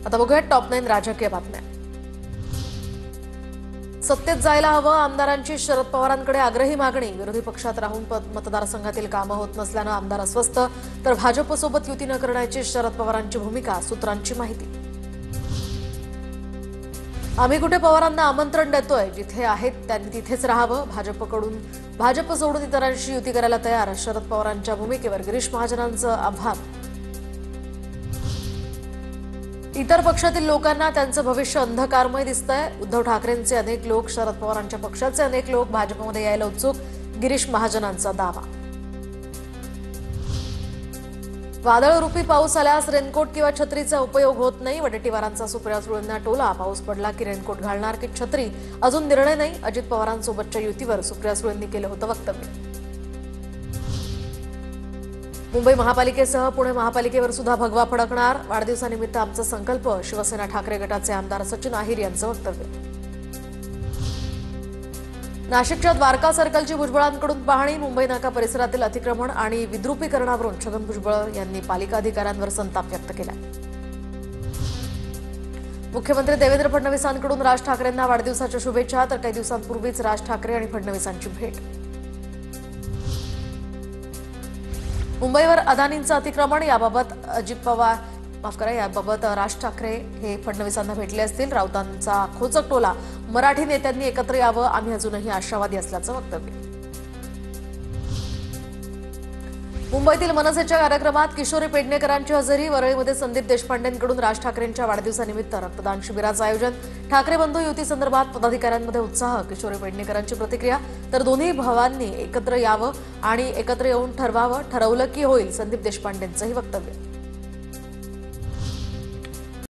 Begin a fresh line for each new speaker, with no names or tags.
आता बघूयात टॉप 9 राजकीय बातम्या। सत्तेत जायला हवं, आमदारांची शरद पवारांकडे आग्रही मागणी। विरोधी पक्षात राहून मतदारसंघातील कामं होत नसल्यानं आमदार अस्वस्थ, तर भाजपसोबत युती न करण्याची शरद पवारांची भूमिका, सूत्रांची माहिती। आम्ही कुठे पवारांना आमंत्रण देतोय, जिथे आहेत त्यांनी तिथेच राहावं। भाजप सोडून इतरांशी युती करायला तयार, शरद पवारांच्या भूमिकेवर गिरीश महाजनांचं आभार। इतर पक्षातील लोकांना त्यांचं भविष्य अंधकारमय दिसतंय। उद्धव ठाकरेंचे अनेक लोक, शरद पवारांच्या पक्षाचे अनेक लोक भाजपमध्ये यायला उत्सुक, गिरीश महाजनांचा दावा। वादळरूपी पाऊस आल्यास रेनकोट किंवा छत्रीचा उपयोग होत नाही, वडेट्टीवारांचा सुप्रिया सुळेंना टोला। पाऊस पडला की रेनकोट घालणार की छत्री, अजून निर्णय नाही। अजित पवारांसोबतच्या युतीवर सुप्रिया सुळेंनी केलं होतं वक्तव्य। मुंबई महापालिकेसह पुणे महापालिकेवर सुद्धा भगवा फडकणार, वाढदिवसानिमित्त आमचा संकल्प, शिवसेना ठाकरे गटाचे आमदार सचिन अहिर यांचं वक्तव्य। नाशिकच्या द्वारका सर्कलची भुजबळांकडून पाहणी, मुंबई नाका परिसरातील अतिक्रमण आणि विद्रुपीकरणावरून छगन भुजबळ यांनी पालिका अधिकाऱ्यांवर संताप व्यक्त केला। मुख्यमंत्री देवेंद्र फडणवीसांकडून राज ठाकरेंना वाढदिवसाच्या शुभेच्छा, तर काही दिवसांपूर्वीच राज ठाकरे आणि फडणवीसांची भेट। मुंबईवर अदानींचं अतिक्रमण, याबाबत राज ठाकरे हे फडणवीसांना भेटले असतील। राऊतांचा खोचक टोला, मराठी नेत्यांनी एकत्र यावं, आम्ही अजूनही आशावादी असल्याचं वक्तव्य। मुंबईतील मनसेच्या कार्यक्रमात किशोरी पेडणेकरांची हजेरी, वरळीमध्ये संदीप देशपांडेंकडून राज ठाकरेंच्या वाढदिवसानिमित्त रक्तदान शिबिराचं आयोजन। ठाकरे बंधू युती संदर्भात पदाधिकाऱ्यांमध्ये उत्साह, किशोरी पेडणेकरांची प्रतिक्रिया, तर दोन्ही भावांनी एकत्र यावं आणि एकत्र येऊन ठरवावं, ठरवलं की होईल, संदीप देशपांडेंचंही वक्तव्य।